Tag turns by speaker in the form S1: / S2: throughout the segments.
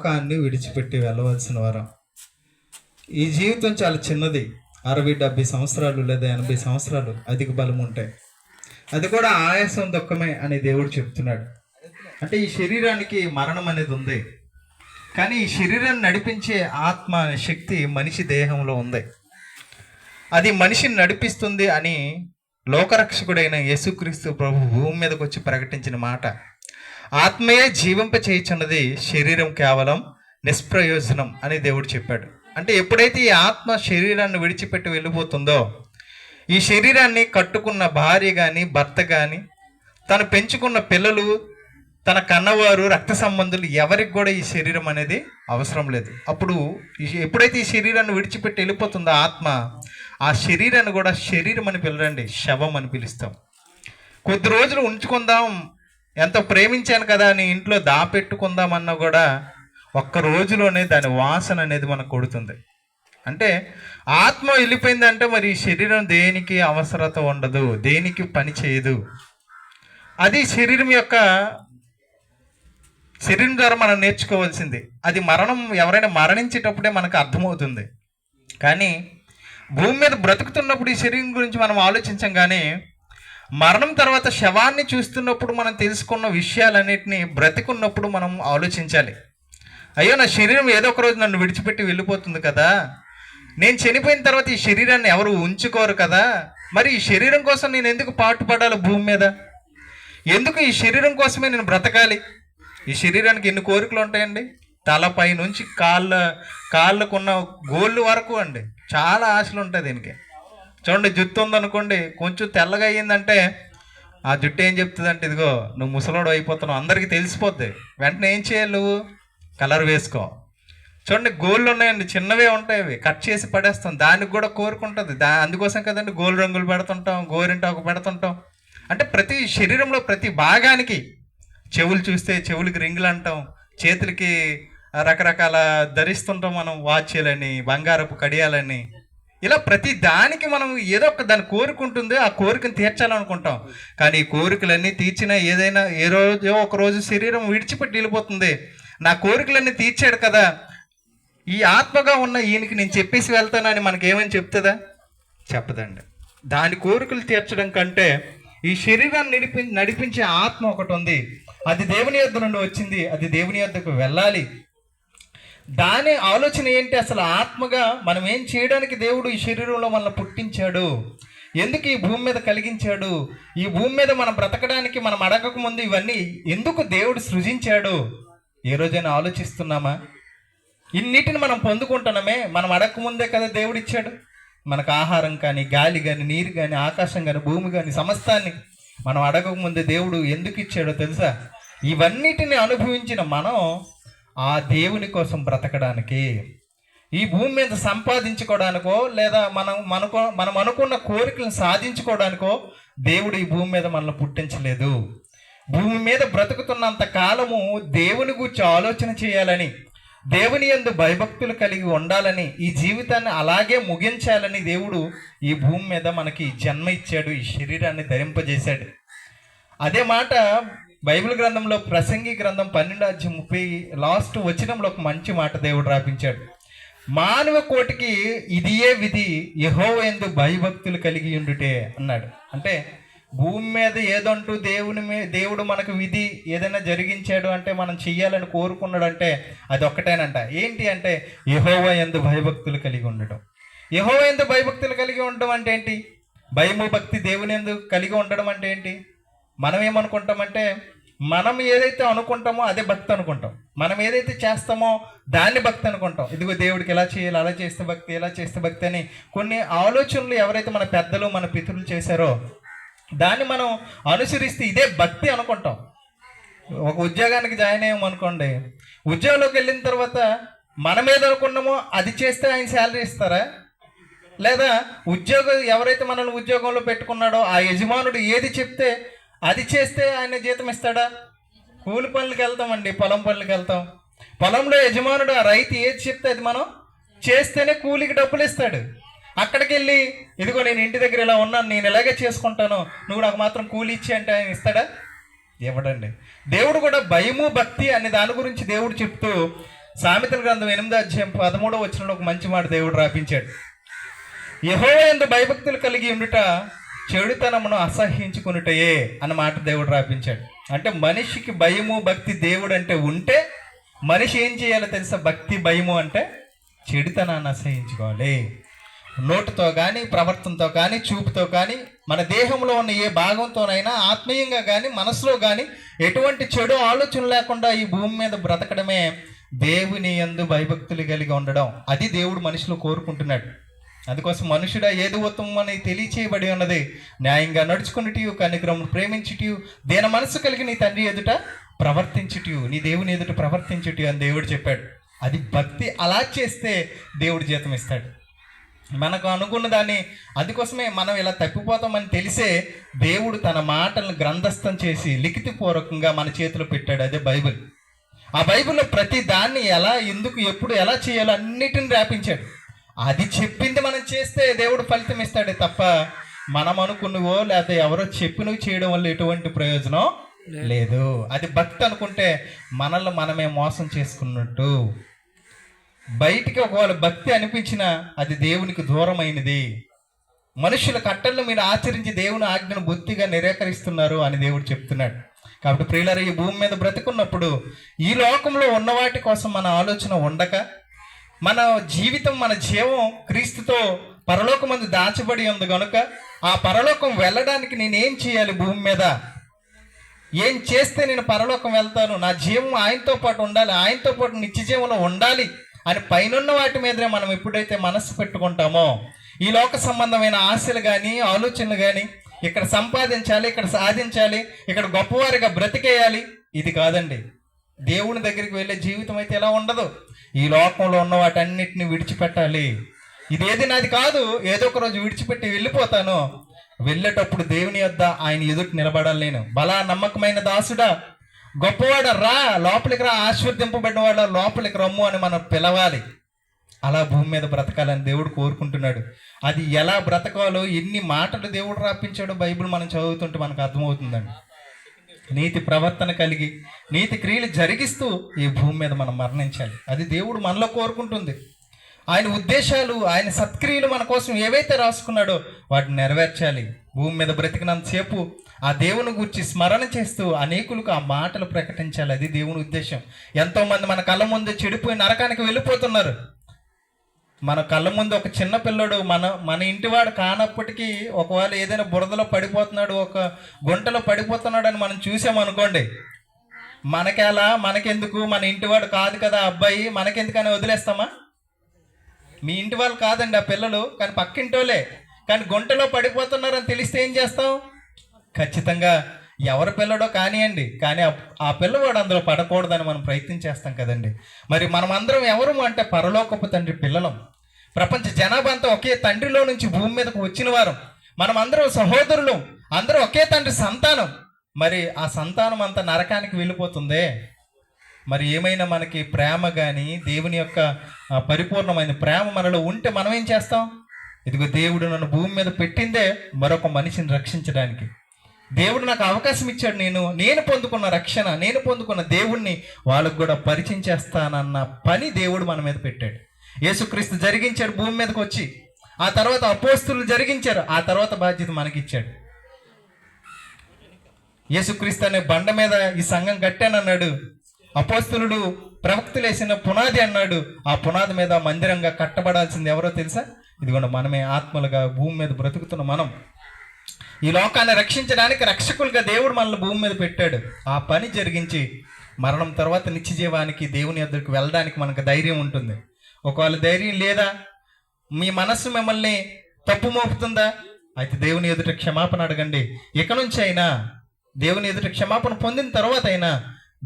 S1: లోకాన్ని విడిచిపెట్టి వెళ్ళవలసిన వారం. ఈ జీవితం చాలా చిన్నది. 60-70 సంవత్సరాలు లేదా 80 సంవత్సరాలు అధిక బలం ఉంటాయి. అది కూడా ఆయాసం దుఃఖమే అని దేవుడు చెప్తున్నాడు. అంటే ఈ శరీరానికి మరణం అనేది ఉంది, కానీ ఈ శరీరాన్ని నడిపించే ఆత్మ శక్తి మనిషి దేహంలో ఉంది. అది మనిషిని నడిపిస్తుంది అని లోకరక్షకుడైన యేసుక్రీస్తు ప్రభు భూమి మీదకి వచ్చి ప్రకటించిన మాట. ఆత్మయే జీవింప చేయుచున్నది, శరీరం కేవలం నిష్ప్రయోజనం అని దేవుడు చెప్పాడు. అంటే ఎప్పుడైతే ఈ ఆత్మ శరీరాన్ని విడిచిపెట్టి వెళ్ళిపోతుందో, ఈ శరీరాన్ని కట్టుకున్న భార్య కానీ భర్త కానీ తను పెంచుకున్న పిల్లలు, తన కన్నవారు, రక్త సంబంధులు ఎవరికి కూడా ఈ శరీరం అనేది అవసరం లేదు. అప్పుడు ఎప్పుడైతే ఈ శరీరాన్ని విడిచిపెట్టి వెళ్ళిపోతుందో ఆత్మ, ఆ శరీరాన్ని కూడా శరీరం అని పిలరండి, శవం అని పిలుస్తాం. కొద్ది రోజులు ఉంచుకుందాం, ఎంతో ప్రేమించాను కదా అని ఇంట్లో దాపెట్టుకుందామన్నా కూడా ఒక్క రోజులోనే దాని వాసన అనేది మనకు కొడుతుంది. అంటే ఆత్మ వెళ్ళిపోయిందంటే మరి ఈ శరీరం దేనికి అవసరత ఉండదు, దేనికి పని చేయదు. అది శరీరం ద్వారా మనం నేర్చుకోవాల్సింది. అది ఎవరైనా మరణించేటప్పుడే మనకు అర్థమవుతుంది. కానీ భూమి మీద బ్రతుకుతున్నప్పుడు ఈ శరీరం గురించి మనం ఆలోచించాం. కానీ మరణం తర్వాత శవాన్ని చూస్తున్నప్పుడు మనం తెలుసుకున్న విషయాలన్నిటినీ బ్రతికున్నప్పుడు మనం ఆలోచించాలి. అయ్యో, నా శరీరం ఏదో ఒక రోజు నన్ను విడిచిపెట్టి వెళ్ళిపోతుంది కదా, నేను చనిపోయిన తర్వాత ఈ శరీరాన్ని ఎవరు ఉంచుకోరు కదా, మరి ఈ శరీరం కోసం నేను ఎందుకు పాటుపడాలి భూమి మీద? ఎందుకు ఈ శరీరం కోసమే నేను బ్రతకాలి? ఈ శరీరానికి ఎన్ని కోరికలు ఉంటాయండి. తలపై నుంచి కాళ్ళకున్న గోళ్ళు వరకు అండి చాలా ఆశలు ఉంటాయి దీనికి. చూడండి, జుట్టు ఉందనుకోండి, కొంచెం తెల్లగా అయ్యిందంటే ఆ జుట్టు ఏం చెప్తుందంటే, ఇదిగో నువ్వు ముసలోడు అయిపోతున్నావు, అందరికీ తెలిసిపోద్ది. వెంటనే ఏం చేయాలి? నువ్వు కలర్ వేసుకో. చూడండి, గోళ్ళు ఉన్నాయండి, చిన్నవే ఉంటాయి, అవి కట్ చేసి పడేస్తాం. దానికి కూడా కోరుకుంటుంది. అందుకోసం కదండి గోలు రంగులు పెడుతుంటాం, గోరింటాకు పెడుతుంటాం. అంటే ప్రతి శరీరంలో ప్రతి భాగానికి, చెవులు చూస్తే చెవులకి రింగులు అంటాం, చేతులకి రకరకాల ధరిస్తుంటాం మనం, వాచ్యాలని, బంగారపు కడియాలని. ఇలా ప్రతి దానికి మనం ఏదో ఒక దాని కోరుకుంటుంది, ఆ కోరికను తీర్చాలనుకుంటాం. కానీ ఈ కోరికలన్నీ తీర్చినా ఏదైనా ఏ ఒక రోజు శరీరం విడిచిపెట్టి వెళ్ళిపోతుంది. నా కోరికలన్నీ తీర్చాడు కదా, ఈ ఆత్మగా ఉన్న ఈయనకి నేను చెప్పేసి వెళ్తానని మనకేమని చెప్తుందా? చెప్పదండి. దాని కోరికలు తీర్చడం కంటే ఈ శరీరాన్ని నడిపించే ఆత్మ ఒకటి ఉంది. అది దేవుని యొద్ద నుండి వచ్చింది, అది దేవుని యొద్దకు వెళ్ళాలి. దాని ఆలోచన ఏంటి? అసలు ఆత్మగా మనం ఏం చేయడానికి దేవుడు ఈ శరీరంలో మనల్ని పుట్టించాడు, ఎందుకు ఈ భూమి మీద కలిగించాడు, ఈ భూమి మీద మనం బ్రతకడానికి మనం అడగక ముందు ఇవన్నీ ఎందుకు దేవుడు సృజించాడు? ఏ రోజైనా ఆలోచిస్తున్నామా? ఇన్నిటిని మనం పొందుకుంటున్నామే, మనం అడగకముందే కదా దేవుడు ఇచ్చాడు. మనకు ఆహారం కానీ, గాలి కానీ, నీరు కానీ, ఆకాశం కానీ, భూమి కానీ, సమస్తాన్ని మనం అడగకముందే దేవుడు ఎందుకు ఇచ్చాడో తెలుసా? ఇవన్నిటిని అనుభవించిన మనం ఆ దేవుని కోసం బ్రతకడానికి, ఈ భూమి మీద సంపాదించుకోవడానికో లేదా మనం అనుకున్న కోరికలను సాధించుకోవడానికో దేవుడు ఈ భూమి మీద మనల్ని పుట్టించలేదు. భూమి మీద బ్రతుకుతున్నంత కాలము దేవుని గురించి ఆలోచన చేయాలని, దేవుని యందు భయభక్తులు కలిగి ఉండాలని, ఈ జీవితాన్ని అలాగే ముగించాలని దేవుడు ఈ భూమి మీద మనకి జన్మ ఇచ్చాడు, ఈ శరీరాన్ని ధరింపజేశాడు. అదే మాట బైబిల్ గ్రంథంలో ప్రసంగి గ్రంథం 12:30 లాస్ట్ వచనంలో ఒక మంచి మాట దేవుడు రాపించాడు. మానవ కోటికి ఇదియే విధి, యెహోవా యందు భయభక్తులు కలిగి ఉండుటే అన్నాడు. అంటే భూమి మీద ఏదంటూ దేవుడు మనకు విధి ఏదైనా జరిగించాడు అంటే, మనం చెయ్యాలని కోరుకున్నాడు అంటే అది ఒక్కటేనంట. ఏంటి అంటే యెహోవా యందు భయభక్తులు కలిగి ఉండటం. యెహోవా యందు భయభక్తులు కలిగి ఉండడం అంటే ఏంటి? భయము భక్తి దేవుని యందు కలిగి ఉండడం అంటే ఏంటి? మనం ఏమనుకుంటామంటే, మనం ఏదైతే అనుకుంటామో అదే భక్తి అనుకుంటాం. మనం ఏదైతే చేస్తామో దాన్ని భక్తి అనుకుంటాం. ఇదిగో దేవుడికి ఎలా చేయాలి, అలా చేస్తే భక్తి, ఎలా చేస్తే భక్తి అని కొన్ని ఆలోచనలు ఎవరైతే మన పెద్దలు మన పితరులు చేశారో దాన్ని మనం అనుసరిస్తే ఇదే భక్తి అనుకుంటాం. ఒక ఉద్యోగానికి జాయిన్ అయ్యామనుకోండి, ఉద్యోగంలోకి వెళ్ళిన తర్వాత మనం ఏదనుకున్నామో అది చేస్తే ఆయన శాలరీ ఇస్తారా? లేదా ఎవరైతే మనల్ని ఉద్యోగంలో పెట్టుకున్నాడో ఆ యజమానుడు ఏది చెప్తే అది చేస్తే ఆయన జీతం ఇస్తాడా? కూలి పనులకి వెళ్తామండి, పొలం పనులకి వెళ్తాం. పొలంలో యజమానుడు ఆ రైతు ఏది చెప్తే అది మనం చేస్తేనే కూలికి డబ్బులు ఇస్తాడు. అక్కడికి వెళ్ళి ఇదిగో నేను ఇంటి దగ్గర ఇలా ఉన్నాను, నేను ఇలాగే చేసుకుంటాను, నువ్వు నాకు మాత్రం కూలి ఇచ్చి అంటే ఆయన ఇస్తాడా? ఇవ్వడండి. దేవుడు కూడా భయము భక్తి అనే దాని గురించి దేవుడు చెప్తూ సామెతల గ్రంథం 8:13 ఒక మంచి మాట దేవుడు రాపించాడు. యెహోవా యందు భయభక్తులు కలిగి ఉండుట చెడుతనమును అసహ్యించుకునుటయే అన్న మాట దేవుడు రాపించాడు. అంటే మనిషికి భయము భక్తి దేవుడు అంటే ఉంటే మనిషి ఏం చేయాలో తెలుసా? భక్తి భయము అంటే చెడుతనాన్ని అసహ్యించుకోవాలి. నోటుతో కానీ, ప్రవర్తనతో కానీ, చూపుతో కానీ, మన దేహంలో ఉన్న ఏ భాగంతోనైనా ఆత్మీయంగా కానీ, మనసులో కానీ ఎటువంటి చెడు ఆలోచన లేకుండా ఈ భూమి మీద బ్రతకడమే దేవుని యందు భయభక్తులు కలిగి ఉండడం. అది దేవుడు మనిషిలో కోరుకుంటున్నాడు. అందుకోసం మనుషుడా ఏది ఉత్తమం అని తెలియచేయబడి ఉన్నది, న్యాయంగా నడుచుకున్నటియు, కనికరమును ప్రేమించుటియు, దీన మనసు కలిగి నీ తండ్రి ఎదుట ప్రవర్తించుటియు, నీ దేవుని ఎదుట ప్రవర్తించుటియు అని దేవుడు చెప్పాడు. అది భక్తి. అలా చేస్తే దేవుడు జీతం ఇస్తాడు. మనకు అనుకున్న దాన్ని, అందుకోసమే మనం ఇలా తప్పిపోతామని తెలిసే దేవుడు తన మాటలను గ్రంథస్థం చేసి లిఖితపూర్వకంగా మన చేతిలో పెట్టాడు. అదే బైబిల్. ఆ బైబిల్లో ప్రతి దాన్ని ఎలా, ఎందుకు, ఎప్పుడు, ఎలా చేయాలో అన్నిటిని రాపించాడు. అది చెప్పింది మనం చేస్తే దేవుడు ఫలితం ఇస్తాడే తప్ప మనం అనుకున్నవో లేకపోతే ఎవరో చెప్పినవి చేయడం వల్ల ఎటువంటి ప్రయోజనం లేదు. అది భక్తి అనుకుంటే మనల్ని మనమే మోసం చేసుకున్నట్టు. బయటికి ఒకవేళ భక్తి అనిపించినా అది దేవునికి దూరమైనది. మనుషుల కట్టలను మీరు ఆచరించి దేవుని ఆజ్ఞను బుద్ధిగా నిరాకరిస్తున్నారు అని దేవుడు చెప్తున్నాడు. కాబట్టి ప్రియులారా, ఈ భూమి మీద బ్రతుకున్నప్పుడు ఈ లోకంలో ఉన్న వాటి కోసం మన ఆలోచన ఉండక, మన జీవితం, మన జీవం క్రీస్తుతో పరలోకమందు దాచబడి ఉంది కనుక ఆ పరలోకం వెళ్ళడానికి నేనేం చేయాలి, భూమి మీద ఏం చేస్తే నేను పరలోకం వెళ్తాను, నా జీవం ఆయనతో పాటు ఉండాలి, ఆయనతో పాటు నిత్య జీవంలో ఉండాలి అని పైనున్న వాటి మీదనే మనం ఎప్పుడైతే మనసు పెట్టుకుంటామో, ఈ లోక సంబంధమైన ఆశలు కానీ, ఆలోచనలు కానీ, ఇక్కడ సంపాదించాలి, ఇక్కడ సాధించాలి, ఇక్కడ గొప్పవారిగా బ్రతికేయాలి, ఇది కాదండి. దేవుని దగ్గరికి వెళ్ళే జీవితం అయితే ఎలా ఉండదు. ఈ లోకంలో ఉన్న వాటన్నిటిని విడిచిపెట్టాలి. ఇదేది నాది కాదు, ఏదో ఒక రోజు విడిచిపెట్టి వెళ్ళిపోతాను. వెళ్ళేటప్పుడు దేవుని యొద్ద ఆయన ఎదుటి నిలబడాలి. నేను బలా నమ్మకమైన దాసుడా, గొప్పవాడ రా, లోపలికి రా, ఆశీర్వదింపబడినవాడ లోపలికి రమ్ము అని మనం పిలవాలి. అలా భూమి మీద బ్రతకాలని దేవుడు కోరుకుంటున్నాడు. అది ఎలా బ్రతకాలో, ఎన్ని మాటలు దేవుడు రాపించాడో బైబిల్ మనం చదువుతుంటే మనకు అర్థమవుతుందండి. నీతి ప్రవర్తన కలిగి నీతి క్రియలు జరిగిస్తూ ఈ భూమి మీద మనం మరణించాలి. అది దేవుడు మనలో కోరుకుంటుంది. ఆయన ఉద్దేశాలు, ఆయన సత్క్రియలు మన కోసం ఏవైతే రాసుకున్నాడో వాటిని నెరవేర్చాలి. భూమి మీద బ్రతికినంతసేపు ఆ దేవుని గురించి స్మరణ చేస్తూ అనేకులకు ఆ మాటలు ప్రకటించాలి. అది దేవుని ఉద్దేశం. ఎంతోమంది మన కళ్ళ ముందు చెడిపోయి నరకానికి వెళ్ళిపోతున్నారు. మన కళ్ళ ముందు ఒక చిన్న పిల్లడు, మన ఇంటివాడు కానప్పటికీ ఒకవేళ ఏదైనా బురదలో పడిపోతున్నాడు, ఒక గుంటలో పడిపోతున్నాడు అని మనం చూసామనుకోండి, మనకెలా, మనకెందుకు, మన ఇంటివాడు కాదు కదా అబ్బాయి, మనకెందుకని వదిలేస్తామా? మీ ఇంటి వాళ్ళు కాదండి ఆ పిల్లలు, కానీ పక్కింటోలే, కానీ గుంటలో పడిపోతున్నారని తెలిస్తే ఏం చేస్తాం? ఖచ్చితంగా ఎవరి పిల్లడో కానివ్వండి, కానీ ఆ పిల్లవాడు అందులో పడకూడదని మనం ప్రయత్నం చేస్తాం కదండి. మరి మనం అందరం ఎవరు అంటే పరలోకపు తండ్రి పిల్లలం. ప్రపంచ జనాభా అంతా ఒకే తండ్రిలో నుంచి భూమి మీదకు వచ్చిన వారం. మనం అందరం సహోదరులు, అందరూ ఒకే తండ్రి సంతానం. మరి ఆ సంతానం అంతా నరకానికి వెళ్ళిపోతుందే. మరి ఏమైనా మనకి ప్రేమ కానీ, దేవుని యొక్క పరిపూర్ణమైన ప్రేమ మనలో ఉంటే మనం ఏం చేస్తాం? ఇదిగో దేవుడు నన్ను భూమి మీద పెట్టిందే మరొక మనిషిని రక్షించడానికి. దేవుడు నాకు అవకాశం ఇచ్చాడు. నేను పొందుకున్న రక్షణ, నేను పొందుకున్న దేవుణ్ణి వాళ్ళకు కూడా పరిచయం చేస్తానన్న పని దేవుడు మన మీద పెట్టాడు. యేసుక్రీస్తు జరిగించాడు భూమి మీదకి వచ్చి. ఆ తర్వాత అపోస్తులు జరిగించారు. ఆ తర్వాత బాధ్యత మనకిచ్చాడు. యేసుక్రీస్తు అనే బండ మీద ఈ సంఘం కట్టానన్నాడు. అపోస్తులుడు ప్రవక్తలు వేసిన పునాది అన్నాడు. ఆ పునాది మీద మందిరంగా కట్టబడాల్సింది ఎవరో తెలుసా? ఇదిగోండి మనమే, ఆత్మలుగా భూమి మీద బ్రతుకుతున్న మనం. ఈ లోకాన్ని రక్షించడానికి రక్షకులుగా దేవుడు మనల్ని భూమి మీద పెట్టాడు. ఆ పని జరిగించి మరణం తర్వాత నిత్య జీవానికి, దేవుని యొద్దకు వెళ్ళడానికి మనకు ధైర్యం ఉంటుంది. ఒకవేళ ధైర్యం లేదా, మీ మనస్సు మిమ్మల్ని తప్పు మోపుతుందా, అయితే దేవుని ఎదుట క్షమాపణ అడగండి. ఇక నుంచి అయినా దేవుని ఎదుట క్షమాపణ పొందిన తర్వాత అయినా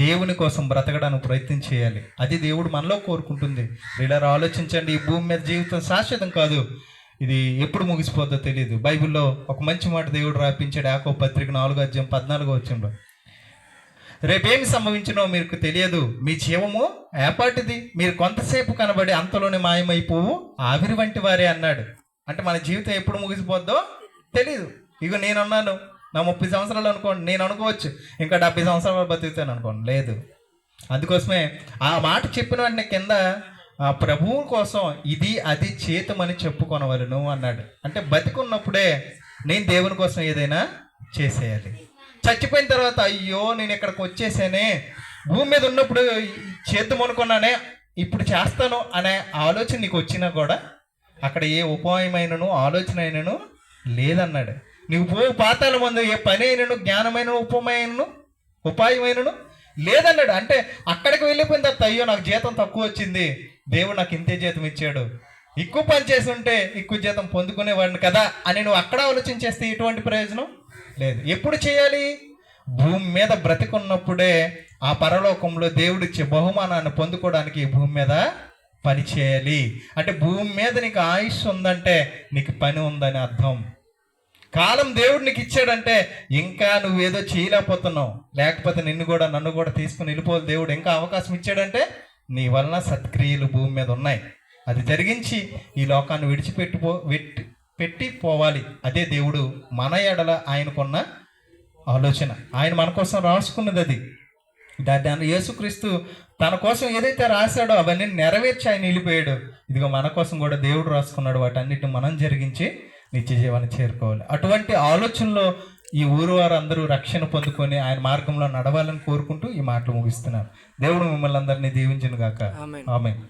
S1: దేవుని కోసం బ్రతకడానికి ప్రయత్నం చేయాలి. అది దేవుడు మనలో కోరుకుంటుంది. ఇలా ఆలోచించండి, ఈ భూమి మీద జీవితం శాశ్వతం కాదు. ఇది ఎప్పుడు ముగిసిపోద్దో తెలియదు. బైబిల్లో ఒక మంచి మాట దేవుడు రాపించాడు. యాకోబు పత్రిక 4:14 రేపేమి సంభవించినో మీకు తెలియదు, మీ జీవము ఏపాటిది, మీరు కొంతసేపు కనబడి అంతలోనే మాయమైపోవు ఆవిరి వంటి వారే అన్నాడు. అంటే మన జీవితం ఎప్పుడు ముగిసిపోద్దో తెలియదు. ఇగో నేనున్నాను, నా 30 సంవత్సరాలు అనుకోండి, నేను అనుకోవచ్చు ఇంకా 70 సంవత్సరాలు బతుకుతాను అనుకోండి. లేదు, అందుకోసమే ఆ మాట చెప్పిన వెంటనే కింద ఆ ప్రభువు కోసం ఇది అది చేతమని చెప్పుకొనవలను అన్నాడు. అంటే బతికున్నప్పుడే నేను దేవుని కోసం ఏదైనా చేసేయాలి. చచ్చిపోయిన తర్వాత అయ్యో నేను ఇక్కడికి వచ్చేసానే, భూమి మీద ఉన్నప్పుడు చేద్దాం అనుకున్నానే, ఇప్పుడు చేస్తాను అనే ఆలోచన నీకు వచ్చినా కూడా అక్కడ ఏ ఉపాయమైనను ఆలోచన అయినను లేదన్నాడు. నువ్వు పాతాల ముందు ఏ పని అయినను జ్ఞానమైన ఉపాయమైనను లేదన్నాడు. అంటే అక్కడికి వెళ్ళిపోయిన తర్వాత అయ్యో నాకు జీతం తక్కువ వచ్చింది, దేవుడు నాకు ఇంతే జీతం ఇచ్చాడు, ఎక్కువ పని చేసి ఉంటే ఎక్కువ జీతం పొందుకునేవాడిని కదా అని నువ్వు అక్కడ ఆలోచన చేస్తే ఎటువంటి ప్రయోజనం లేదు. ఎప్పుడు చేయాలి? భూమి మీద బ్రతికున్నప్పుడే ఆ పరలోకంలో దేవుడిచ్చే బహుమానాన్ని పొందుకోవడానికి ఈ భూమి మీద పని చేయాలి. అంటే భూమి మీద నీకు ఆయుష్ ఉందంటే నీకు పని ఉందని అర్థం. కాలం దేవుడు నీకు ఇచ్చాడంటే ఇంకా నువ్వేదో చేయలేకపోతున్నావు, లేకపోతే నన్ను కూడా తీసుకుని వెళ్ళిపోవాలి. దేవుడు ఇంకా అవకాశం ఇచ్చాడంటే నీ వలన సత్క్రియలు భూమి మీద ఉన్నాయి. అది జరిగించి ఈ లోకాన్ని పెట్టి పోవాలి. అదే దేవుడు మన ఎడల ఆయనకున్న ఆలోచన. ఆయన మన కోసం రాసుకున్నది అది. దాన్ని యేసుక్రీస్తు తన కోసం ఏదైతే రాశాడో అవన్నీ నెరవేర్చి ఆయన వెళ్ళిపోయాడు. ఇదిగో మన కోసం కూడా దేవుడు రాసుకున్నాడు. వాటన్నిటిని మనం జరిగించి నిత్య జీవాన్ని చేరుకోవాలి. అటువంటి ఆలోచనలో ఈ ఊరు వారు అందరూ రక్షణ పొందుకొని ఆయన మార్గంలో నడవాలని కోరుకుంటూ ఈ మాటలు ముగిస్తున్నాను. దేవుడు మిమ్మల్ని అందరినీ దీవించును గాక. ఆమేన్.